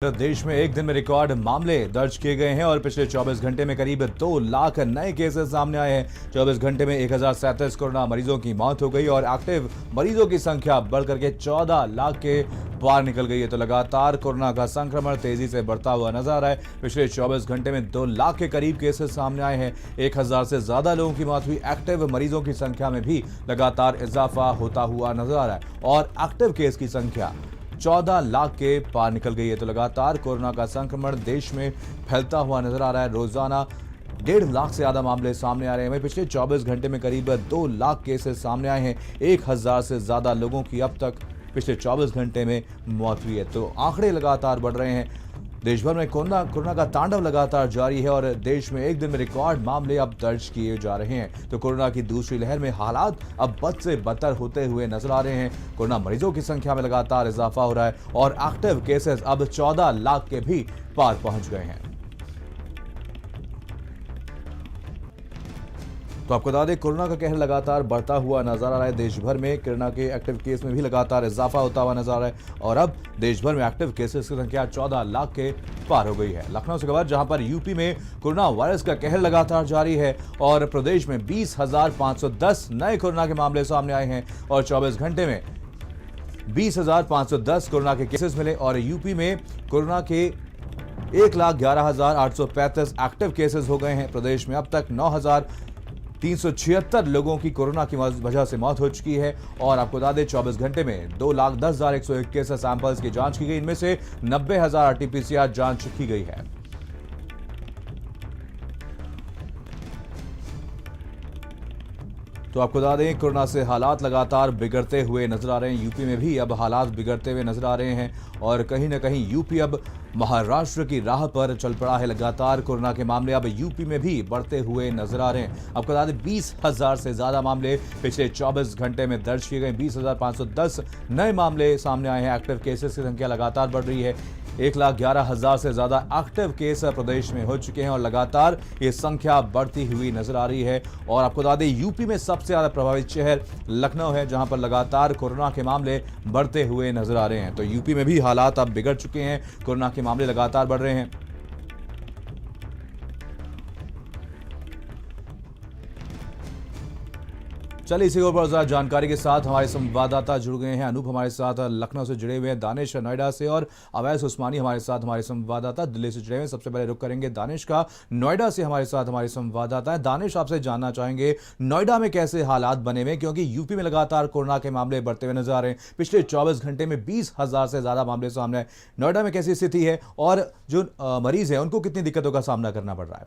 देश में एक दिन में रिकॉर्ड मामले दर्ज किए गए हैं और पिछले 24 घंटे में करीब 2 लाख नए केसेस सामने आए हैं। 24 घंटे में 1037 कोरोना मरीजों की मौत हो गई और एक्टिव मरीजों की संख्या बढ़कर के 14 लाख के पार निकल गई है। तो लगातार कोरोना का संक्रमण तेजी से बढ़ता हुआ नजर आ रहा है। पिछले 24 घंटे में 2 लाख के करीब केसेस सामने आए हैं। 1000 से ज्यादा लोगों की मौत हुई। एक्टिव मरीजों की संख्या में भी लगातार इजाफा होता हुआ नजर आ रहा है और एक्टिव केस की संख्या 14 लाख के पार निकल गई है। तो लगातार कोरोना का संक्रमण देश में फैलता हुआ नजर आ रहा है। रोजाना 1.5 लाख से ज्यादा मामले सामने आ रहे हैं। पिछले 24 घंटे में करीब 2 लाख केसेस सामने आए हैं। 1000 से ज्यादा लोगों की अब तक पिछले 24 घंटे में मौत हुई है। तो आंकड़े लगातार बढ़ रहे हैं। देश भर में कोरोना का तांडव लगातार जारी है और देश में एक दिन में रिकॉर्ड मामले अब दर्ज किए जा रहे हैं। तो कोरोना की दूसरी लहर में हालात अब बद से बदतर होते हुए नजर आ रहे हैं। कोरोना मरीजों की संख्या में लगातार इजाफा हो रहा है और एक्टिव केसेस अब 14 लाख के भी पार पहुंच गए हैं। तो आपको बता दें, कोरोना का कहर लगातार बढ़ता हुआ नजर आ रहा है। देश भर में कोरोना के एक्टिव केस में भी लगातार इजाफा होता हुआ नजर आ रहा है और अब देश भर में एक्टिव केसेस की संख्या 14 लाख के पार हो गई है। लखनऊ से खबर, जहां पर यूपी में कोरोना वायरस का कहर लगातार जारी है और प्रदेश में 20,510 नए कोरोना के मामले सामने आए हैं और 24 घंटे में 20,510 कोरोना के केसेस मिले और यूपी में कोरोना के 1,11,835 एक्टिव केसेस हो गए हैं। प्रदेश में अब तक 9,376 लोगों की कोरोना की वजह से मौत हो चुकी है और आपको बता दें 24 घंटे में 2,10,121 सैंपल्स की जांच की गई। इनमें से 90,000 आरटीपीसीआर जांच की गई है। तो आपको बता दें, कोरोना से हालात लगातार बिगड़ते हुए नजर आ रहे हैं। यूपी में भी अब हालात बिगड़ते हुए नजर आ रहे हैं और कहीं ना कहीं यूपी अब महाराष्ट्र की राह पर चल पड़ा है। लगातार कोरोना के मामले अब यूपी में भी बढ़ते हुए नजर आ रहे हैं। आपको बता दें, 20,000 से ज्यादा मामले पिछले 24 घंटे में दर्ज किए गए। 20,510 नए मामले सामने आए हैं। एक्टिव केसेस की संख्या लगातार बढ़ रही है। 1,11,000 से ज्यादा एक्टिव केस प्रदेश में हो चुके हैं और लगातार ये संख्या बढ़ती हुई नजर आ रही है। और आपको बता दें, यूपी में सबसे ज्यादा प्रभावित शहर लखनऊ है, जहां पर लगातार कोरोना के मामले बढ़ते हुए नजर आ रहे हैं। तो यूपी में भी हालात अब बिगड़ चुके हैं। कोरोना के मामले लगातार बढ़ रहे हैं। चलिए इसी और ज्यादा जानकारी के साथ हमारे संवाददाता जुड़ गए हैं। अनूप हमारे साथ लखनऊ से जुड़े हुए हैं, दानिश नोएडा से और अवैस उस्मानी हमारे साथ हमारे संवाददाता दिल्ली से जुड़े हुए हैं। सबसे पहले रुख करेंगे दानिश का। नोएडा से हमारे साथ हमारे संवाददाता है। दानिश, आपसे जानना चाहेंगे नोएडा में कैसे हालात बने हुए, क्योंकि यूपी में लगातार कोरोना के मामले बढ़ते हुए नजर आ रहे हैं। पिछले 24 घंटे में 20,000 से ज्यादा मामले सामने आए। नोएडा में कैसी स्थिति है और जो मरीज है उनको कितनी दिक्कतों का सामना करना पड़ रहा है?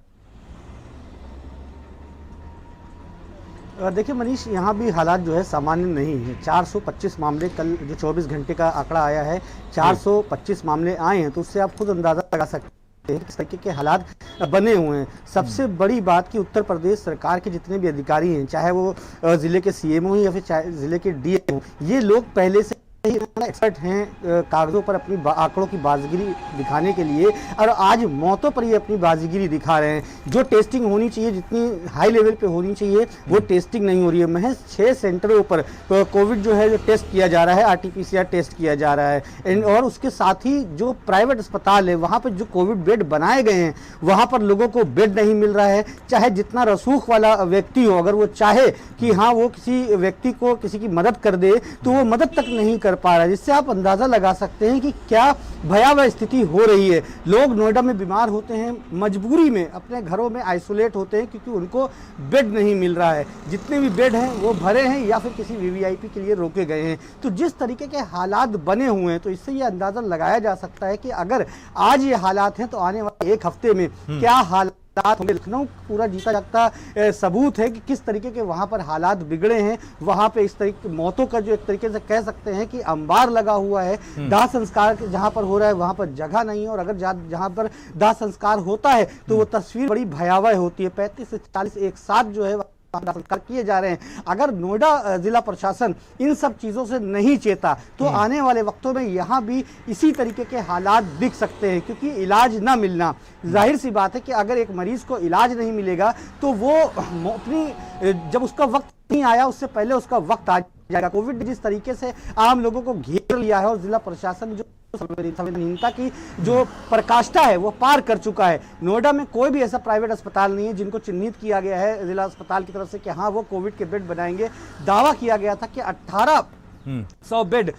देखिए मनीष, यहाँ भी हालात जो है सामान्य नहीं है। 425 मामले कल जो 24 घंटे का आंकड़ा आया है, 425 मामले आए हैं, तो उससे आप खुद अंदाजा लगा सकते हैं किस तरीके के हालात बने हुए हैं। सबसे बड़ी बात कि उत्तर प्रदेश सरकार के जितने भी अधिकारी हैं, चाहे वो जिले के सीएमओ या फिर चाहे जिले के डीएम, ये लोग पहले से एक्सपर्ट हैं कागजों पर अपनी आंकड़ों की बाजीगिरी दिखाने के लिए, और आज मौतों पर ये अपनी बाजीगिरी दिखा रहे हैं। जो टेस्टिंग होनी चाहिए, जितनी हाई लेवल पे होनी चाहिए, वो टेस्टिंग नहीं हो रही है। महज 6 सेंटरों पर कोविड जो है जो टेस्ट किया जा रहा है, आरटीपीसीआर टेस्ट किया जा रहा है। और उसके साथ ही जो प्राइवेट अस्पताल है, वहाँ पर जो कोविड बेड बनाए गए हैं, वहाँ पर लोगों को बेड नहीं मिल रहा है। चाहे जितना रसूख वाला व्यक्ति हो, अगर वो चाहे कि हाँ वो किसी व्यक्ति को किसी की मदद कर दे, तो वो मदद तक नहीं कर पा रहा है। जिससे आप अंदाजा लगा सकते हैं कि क्या भयावह स्थिति हो रही है। लोग नोएडा में बीमार होते हैं, मजबूरी में अपने घरों में आइसोलेट होते हैं क्योंकि उनको बेड नहीं मिल रहा है। जितने भी बेड हैं वो भरे हैं या फिर किसी वीवीआईपी के लिए रोके गए हैं। तो जिस तरीके के हालात बने हुए हैं, तो इससे ये अंदाजा लगाया जा सकता है कि अगर आज ये हालात हैं तो आने वाले 1 हफ्ते में क्या हालात होंगे। लखनऊ पूरा जीता जागता सबूत है कि किस तरीके के वहां पर हालात बिगड़े हैं। वहां पे इस तरीके मौतों का जो एक तरीके से कह सकते हैं कि अंबार लगा हुआ है। दाह संस्कार जहां पर हो रहा है वहां पर जगह नहीं है, और अगर जहां पर दाह संस्कार होता है तो वो तस्वीर बड़ी भयावह होती है। 35 से 40 एक साथ जो है संस्कार किए जा रहे हैं। अगर नोएडा जिला प्रशासन इन सब चीजों से नहीं चेता तो आने वाले वक्तों में यहाँ भी इसी तरीके के हालात दिख सकते हैं, क्योंकि इलाज ना मिलना, जाहिर सी बात है कि अगर एक मरीज को इलाज नहीं मिलेगा तो वो अपनी जब उसका वक्त नहीं आया उससे पहले उसका वक्त आ जाएगा। कोविड जिस तरीके से आम लोगों को घेर लिया है और जिला प्रशासन जो संवेदनहीनता की जो पराकाष्ठा है वो पार कर चुका है। नोएडा में कोई भी ऐसा प्राइवेट अस्पताल नहीं है जिनको चिन्हित किया गया है जिला अस्पताल की तरफ से कि हाँ वो कोविड के बेड बनाएंगे। दावा किया गया था कि 1800 बेड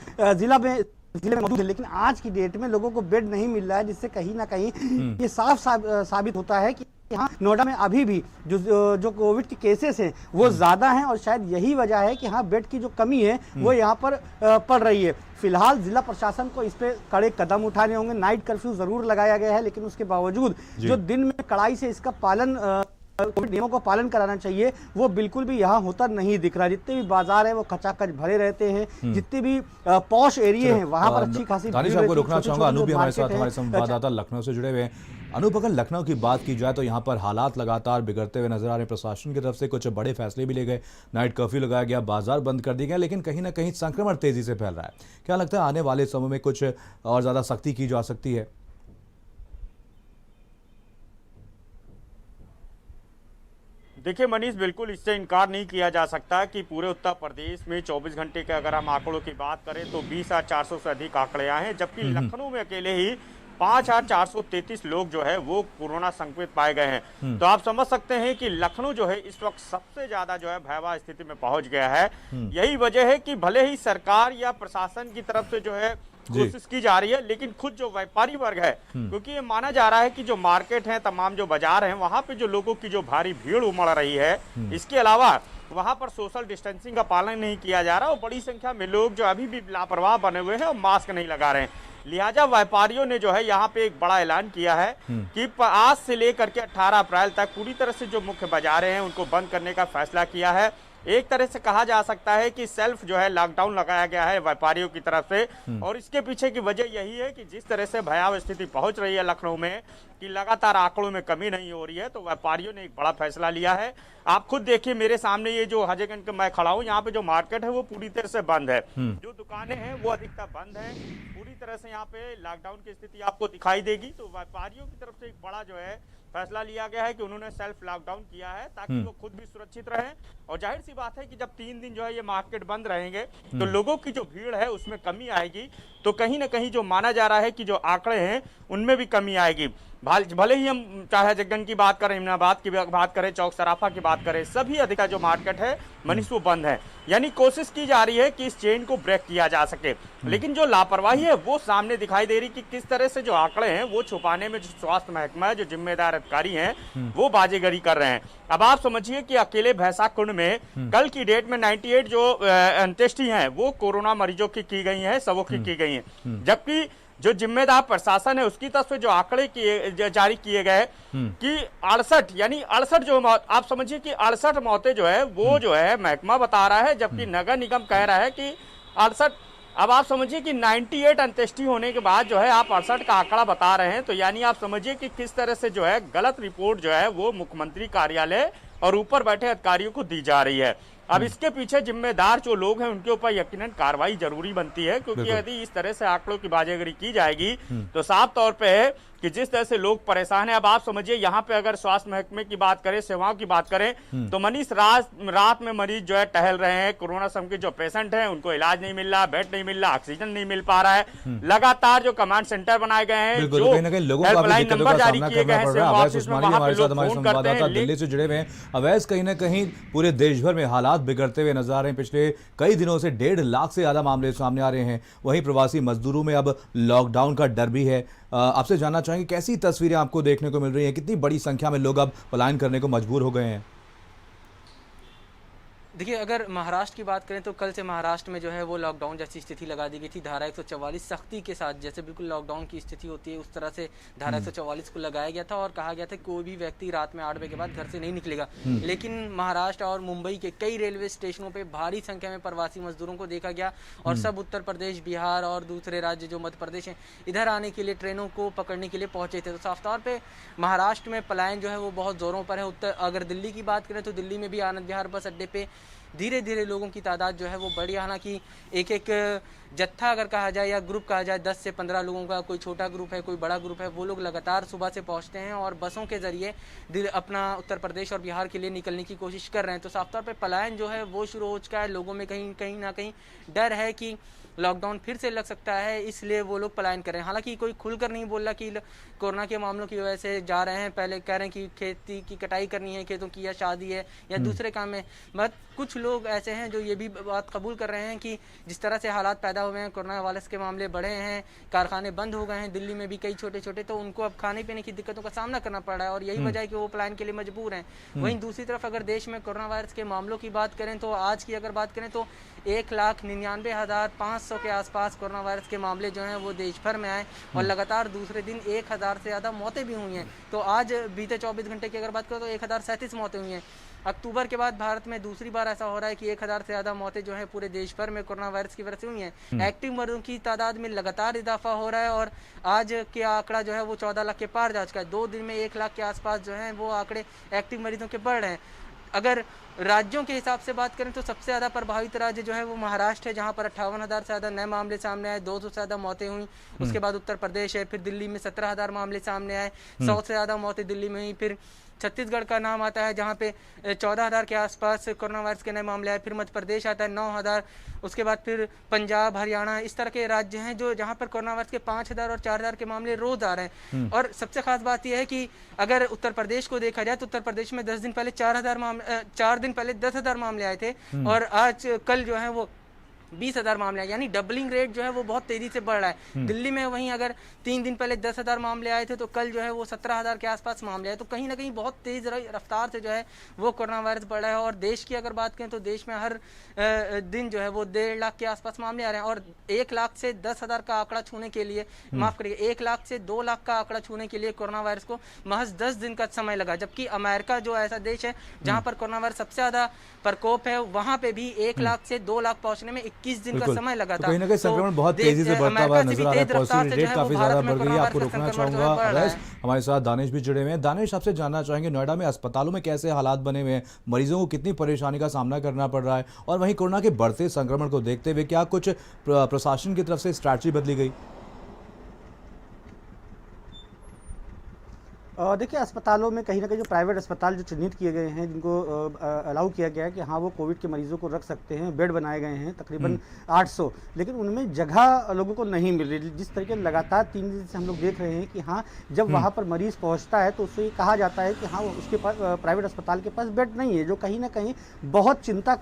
जिले में मौजूद है, लेकिन आज की डेट में लोगों को बेड नहीं मिल रहा है, जिससे कहीं ना कहीं ये साफ साबित होता है कि हाँ नोएडा में अभी भी जो कोविड के केसेस हैं वो ज्यादा हैं और शायद यही वजह है कि हाँ बेड की जो कमी है वो यहाँ पर पड़ रही है। फिलहाल जिला प्रशासन को इस पे कड़े कदम उठाने होंगे। नाइट कर्फ्यू जरूर लगाया गया है, लेकिन उसके बावजूद जो दिन में कड़ाई से इसका पालन कोविड नियमों का पालन कराना चाहिए वो बिल्कुल भी यहाँ होता नहीं दिख रहा। जितने भी बाजार है वो खचाखच भरे रहते हैं, जितने भी पॉश एरिया हैं वहां पर अच्छी खासी दानिश आपको रोकना चाहूंगा। अनूप भी हमारे साथ, हमारे संवाददाता लखनऊ से जुड़े हुए हैं। अनूप, अगर लखनऊ की बात की जाए तो यहाँ पर हालात लगातार बिगड़ते हुए नजर आ रहे हैं। प्रशासन की तरफ से कुछ बड़े फैसले भी ले गए, नाइट कर्फ्यू लगाया गया, बाजार बंद कर दिए गए, लेकिन कहीं ना कहीं संक्रमण तेजी से फैल रहा है। क्या लगता है आने वाले समय में कुछ और ज्यादा सख्ती की जा सकती है? देखिए मनीष, बिल्कुल इससे इनकार नहीं किया जा सकता कि पूरे उत्तर प्रदेश में 24 घंटे के अगर हम आंकड़ों की बात करें तो 20,400 से अधिक आंकड़े आए हैं, जबकि लखनऊ में अकेले ही 5,433 लोग जो है वो कोरोना संक्रमित पाए गए हैं। तो आप समझ सकते हैं कि लखनऊ जो है इस वक्त सबसे ज्यादा जो है भयावह स्थिति में पहुंच गया है। यही वजह है कि भले ही सरकार या प्रशासन की तरफ से जो है कोशिश की जा रही है, लेकिन खुद जो व्यापारी वर्ग है, क्योंकि ये माना जा रहा है कि जो मार्केट है, तमाम जो बाजार हैं, वहां पे जो लोगों की जो भारी भीड़ उमड़ रही है, इसके अलावा वहां पर सोशल डिस्टेंसिंग का पालन नहीं किया जा रहा और बड़ी संख्या में लोग जो अभी भी लापरवाह बने हुए हैं और मास्क नहीं लगा रहे हैं। लिहाजा व्यापारियों ने जो है यहाँ पे एक बड़ा ऐलान किया है कि आज से लेकर के 18 अप्रैल तक पूरी तरह से जो मुख्य बाजारें हैं उनको बंद करने का फैसला किया है। एक तरह से कहा जा सकता है कि सेल्फ जो है लॉकडाउन लगाया गया है व्यापारियों की तरफ से, और इसके पीछे की वजह यही है कि जिस तरह से भयावह स्थिति पहुंच रही है लखनऊ में कि लगातार आंकड़ों में कमी नहीं हो रही है, तो व्यापारियों ने एक बड़ा फैसला लिया है। आप खुद देखिए, मेरे सामने ये जो हजरगंज में मैं खड़ा हूँ, यहाँ पे जो मार्केट है वो पूरी तरह से बंद है, जो दुकानें हैं वो अधिकतर बंद है, पूरी तरह से यहाँ पे लॉकडाउन की स्थिति आपको दिखाई देगी। तो व्यापारियों की तरफ से एक बड़ा जो है फैसला लिया गया है कि उन्होंने सेल्फ लॉकडाउन किया है ताकि वो खुद भी सुरक्षित रहें। और जाहिर सी बात है कि जब 3 दिन जो है ये मार्केट बंद रहेंगे तो लोगों की जो भीड़ है उसमें कमी आएगी, तो कहीं ना कहीं जो माना जा रहा है कि जो आंकड़े हैं उनमें भी कमी आएगी। भले ही हम चाहे जगन की बात करें, इमनाबाद की बात करें, चौक सराफा की बात करें, सभी अधिका जो मार्केट है मनीष वो बंद है। यानी कोशिश की जा रही है कि इस चेन को ब्रेक किया जा सके, लेकिन जो लापरवाही है वो सामने दिखाई दे रही कि किस तरह से जो आंकड़े हैं वो छुपाने में जो स्वास्थ्य महकमा है, जो जिम्मेदार अधिकारी हैं वो बाजीगरी कर रहे हैं। अब आप समझिए कि अकेले भैंसा कुंड में कल की डेट में 98 जो अंत्येष्टि हैं वो कोरोना मरीजों की गई है, सबों की गई है, जबकि जो जिम्मेदार प्रशासन है उसकी तरफ से जो आंकड़े जारी किए गए कि 68 यानी 68 जो मौत, आप समझिए कि 68 मौतें जो है वो जो है महकमा बता रहा है, जबकि नगर निगम कह रहा है कि 68। अब आप समझिए कि 98 अंत्येष्टि होने के बाद जो है आप 68 का आंकड़ा बता रहे हैं, तो यानी आप समझिए कि किस तरह से जो है गलत रिपोर्ट जो है वो मुख्यमंत्री कार्यालय और ऊपर बैठे अधिकारियों को दी जा रही है। अब इसके पीछे जिम्मेदार जो लोग हैं उनके ऊपर यकीनन कार्रवाई जरूरी बनती है, क्योंकि यदि इस तरह से आंकड़ों की बाजीगरी की जाएगी तो साफ तौर पे है कि जिस तरह से लोग परेशान हैं। अब आप समझिए यहाँ पे अगर स्वास्थ्य महकमे की बात करें, सेवाओं की बात करें, तो मनीष रात में मरीज जो है टहल रहे हैं, कोरोना संक्रमित जो पेशेंट हैं उनको इलाज नहीं मिल रहा, बेड नहीं मिल रहा, ऑक्सीजन नहीं मिल पा रहा है। लगातार जो कमांड सेंटर बनाए गए हैं, जो हेल्पलाइन नंबर जारी किए गए हैं, दिल्ली से जुड़े हुए हैं। अवैध कहीं ना कहीं पूरे देश भर में हालात बिगड़ते हुए नजर आ रहे हैं। पिछले कई दिनों से 1.5 लाख से ज्यादा मामले सामने आ रहे हैं। वहीं प्रवासी मजदूरों में अब लॉकडाउन का डर भी है। आपसे जानना चाहेंगे कैसी तस्वीरें आपको देखने को मिल रही हैं, कितनी बड़ी संख्या में लोग अब पलायन करने को मजबूर हो गए हैं? देखिए, अगर महाराष्ट्र की बात करें तो कल से महाराष्ट्र में जो है वो लॉकडाउन जैसी स्थिति लगा दी गई थी। धारा 144 सख्ती के साथ, जैसे बिल्कुल लॉकडाउन की स्थिति होती है उस तरह से धारा 144 को लगाया गया था और कहा गया था कोई भी व्यक्ति रात में 8 बजे के बाद घर से नहीं निकलेगा। लेकिन महाराष्ट्र और मुंबई के कई रेलवे स्टेशनों पर भारी संख्या में प्रवासी मजदूरों को देखा गया और सब उत्तर प्रदेश, बिहार और दूसरे राज्य जो मध्य प्रदेश हैं इधर आने के लिए ट्रेनों को पकड़ने के लिए पहुंचे थे। तो साफ तौर पर महाराष्ट्र में पलायन जो है वो बहुत जोरों पर है। अगर दिल्ली की बात करें तो दिल्ली में भी आनंद विहार बस अड्डे पे धीरे धीरे लोगों की तादाद जो है वो बढ़ी। हालांकि एक एक जत्था अगर कहा जाए या ग्रुप कहा जाए 10 से 15 लोगों का, कोई छोटा ग्रुप है कोई बड़ा ग्रुप है, वो लोग लगातार सुबह से पहुंचते हैं और बसों के जरिए अपना उत्तर प्रदेश और बिहार के लिए निकलने की कोशिश कर रहे हैं। तो साफ तौर पे पलायन जो है वो शुरू हो चुका है। लोगों में कहीं ना कहीं डर है कि लॉकडाउन फिर से लग सकता है, इसलिए वो लोग पलायन कर रहे हैं। हालांकि कोई खुलकर नहीं बोल रहा कि कोरोना के मामलों की वजह से जा रहे हैं। पहले कह रहे हैं कि खेती की कटाई करनी है खेतों की, या शादी है या दूसरे काम में। बट कुछ लोग ऐसे हैं जो ये भी बात कबूल कर रहे हैं कि जिस तरह से हालात पैदा हुए हैं, कोरोना वायरस के मामले बढ़े हैं, कारखाने बंद हो गए हैं दिल्ली में भी कई छोटे छोटे, तो उनको अब खाने पीने की दिक्कतों का सामना करना पड़ रहा है और यही वजह है कि वो पलायन के लिए मजबूर हैं। वहीं दूसरी तरफ अगर देश में कोरोना वायरस के मामलों की बात करें तो आज की अगर बात करें तो 1,99,500 के आसपास कोरोना वायरस के मामले जो हैं वो देश भर में आए और लगातार दूसरे दिन 1,000 से ज़्यादा मौतें भी हुई हैं। तो आज बीते 24 घंटे की अगर बात करें तो 1,037 मौतें हुई हैं। अक्टूबर के बाद भारत में दूसरी बार ऐसा हो रहा है कि 1,000 से ज़्यादा मौतें जो हैं पूरे देश भर में कोरोना वायरस की वजह से हुई हैं। एक्टिव मरीजों की तादाद में लगातार इजाफा हो रहा है और आज के आंकड़ा जो है वो 14 लाख के पार जा चुका है। 2 दिन में 1 लाख के आसपास जो है वो आंकड़े एक्टिव मरीजों के बढ़ रहे हैं। अगर राज्यों के हिसाब से बात करें तो सबसे ज़्यादा प्रभावित राज्य जो है वो महाराष्ट्र है, जहां पर 58,000 से ज़्यादा नए मामले सामने आए, 200 से ज़्यादा मौतें हुई। उसके बाद उत्तर प्रदेश है, फिर दिल्ली में 17,000 मामले सामने आए, 100 से ज़्यादा मौतें दिल्ली में हुई। फिर छत्तीसगढ़ का नाम आता है जहां पे 14,000 के आसपास कोरोना वायरस के नए मामले आए। फिर मध्य प्रदेश आता है 9,000। उसके बाद फिर पंजाब, हरियाणा, इस तरह के राज्य हैं जो जहां पर कोरोना वायरस के 5,000 और 4,000 के मामले रोज आ रहे हैं। और सबसे खास बात यह है कि अगर उत्तर प्रदेश को देखा जाए तो उत्तर प्रदेश में 4 दिन पहले 10,000 मामले आए थे और आज कल जो है वो 20,000 मामले आए, यानी डबलिंग रेट जो है वो बहुत तेजी से बढ़ रहा है। दिल्ली में वहीं अगर 3 दिन पहले 10,000 मामले आए थे तो कल जो है वो 17,000 के आसपास मामले आए। तो कहीं ना कहीं बहुत तेज रफ्तार से जो है वो कोरोना वायरस बढ़ रहा है। और देश की अगर बात करें तो देश में हर दिन जो है वो 1.5 लाख के आसपास मामले आ रहे हैं और 1 लाख से 10,000 का आंकड़ा छूने के लिए, माफ करिए, 1 लाख से 2 लाख का आंकड़ा छूने के लिए कोरोना वायरस को महज 10 दिन का समय लगा। जबकि अमेरिका जो ऐसा देश है जहां पर कोरोना वायरस सबसे ज्यादा प्रकोप है, वहां पे भी 1 लाख से 2 लाख पहुंचने में 21 दिन का समय लगा था। कहीं ना कहीं संक्रमण बहुत तेजी से बढ़ता हुआ नजर आ रहा है। पॉजिटिव रेट काफी ज्यादा बढ़ गई है। आपको रोकना चाहूंगा, हमारे साथ दानिश भी जुड़े हुए हैं। दानिश, आपसे जानना चाहेंगे नोएडा में अस्पतालों में कैसे हालात बने हुए हैं, मरीजों को कितनी परेशानी का सामना करना पड़ रहा है और वहीं कोरोना के बढ़ते संक्रमण को देखते हुए क्या कुछ प्रशासन की तरफ से स्ट्रैटेजी बदली गई? देखिए, अस्पतालों में कहीं ना कहीं जो प्राइवेट अस्पताल जो चिन्हित किए गए हैं, जिनको अलाउ किया गया है कि हाँ वो कोविड के मरीजों को रख सकते हैं, बेड बनाए गए हैं तकरीबन 800, लेकिन उनमें जगह लोगों को नहीं मिल रही। जिस तरीके लगातार 3 दिन से हम लोग देख रहे हैं कि हाँ जब वहाँ पर मरीज पहुँचता है तो उससे कहा जाता है कि हाँ उसके पास प्राइवेट अस्पताल के पास बेड नहीं है, जो कहीं ना कहीं बहुत चिंता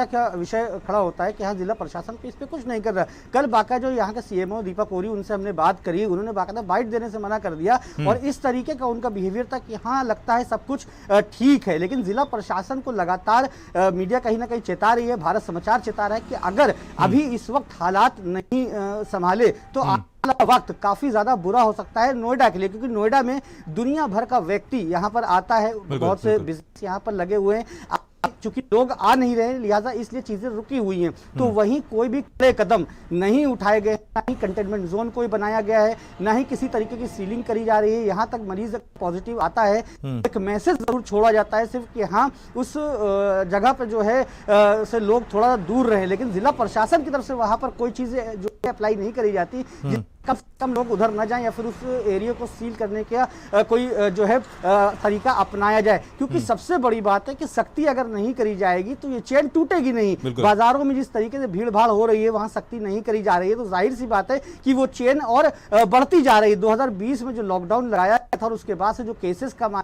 का विषय खड़ा होता है कि हाँ जिला प्रशासन इस पर कुछ नहीं कर रहा। कल बाका जो यहाँ के CMO दीपक कोरी, उनसे हमने बात करी, उन्होंने बाकायदा बाइट देने से मना कर दिया और इस तरीके का उनका बिहेवियर था कि हाँ लगता है सब कुछ ठीक है। लेकिन जिला प्रशासन को लगातार मीडिया कहीं ना कहीं चेता रही है, भारत समाचार चेता रहा है कि अगर अभी इस वक्त हालात नहीं संभाले तो आने वाला वक्त काफी ज्यादा बुरा हो सकता है नोएडा के लिए, क्योंकि नोएडा में दुनिया भर का व्यक्ति यहाँ पर आता है, बहुत से बिजनेस यहाँ पर लगे हुए हैं। चूंकि लोग आ नहीं रहे लिहाजा इसलिए चीजें रुकी हुई हैं। तो वहीं कोई भी कड़े कदम नहीं उठाए गए, ना ही कंटेनमेंट जोन कोई बनाया गया है, ना ही किसी तरीके की सीलिंग करी जा रही है। यहाँ तक मरीज पॉजिटिव आता है एक मैसेज जरूर छोड़ा जाता है सिर्फ कि हाँ उस जगह पे जो है से लोग थोड़ा दूर रहे, लेकिन जिला प्रशासन की तरफ से वहां पर कोई चीजें जो अप्लाई नहीं करी जाती। कम से कम लोग उधर न जाएं या फिर उस एरिया को सील करने का कोई जो है तरीका अपनाया जाए, क्योंकि सबसे बड़ी बात है कि सख्ती अगर नहीं करी जाएगी तो ये चेन टूटेगी नहीं। बाजारों में जिस तरीके से भीड़ भाड़ हो रही है वहां सख्ती नहीं करी जा रही है तो जाहिर सी बात है कि वो चेन और बढ़ती जा रही है। 2020 में जो लॉकडाउन लगाया गया था और उसके बाद से जो केसेस कम आए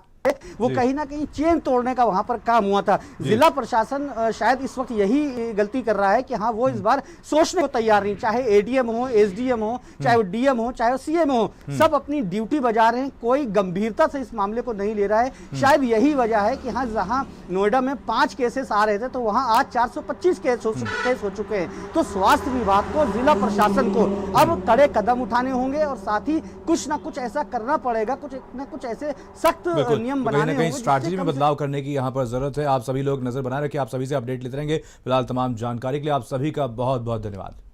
वो कहीं ना कहीं चेन तोड़ने का वहां पर काम हुआ था। जिला प्रशासन शायद इस वक्त यही गलती कर रहा है कि हाँ वो इस बार सोचने को तैयार नहीं, चाहे ADM हो, SDM हो, चाहे वो DM हो, चाहे वो CM हो, सब अपनी ड्यूटी बजा रहे हैं, कोई गंभीरता से इस मामले को नहीं ले रहा है। शायद यही वजह है कि हाँ जहां नोएडा में 5 केसेस आ रहे थे तो वहां आज 425 केस हो चुके हैं। तो स्वास्थ्य विभाग को, जिला प्रशासन को अब कड़े कदम उठाने होंगे और साथ ही कुछ ना कुछ ऐसा करना पड़ेगा, कुछ ना कुछ ऐसे सख्त नियम बनाने होंगे। स्ट्रैटेजी में बदलाव करने की यहाँ पर जरूरत है। आप सभी लोग नजर बनाए रखिए, आप सभी से अपडेट लेते रहेंगे। फिलहाल तमाम जानकारी के लिए आप सभी का बहुत बहुत धन्यवाद।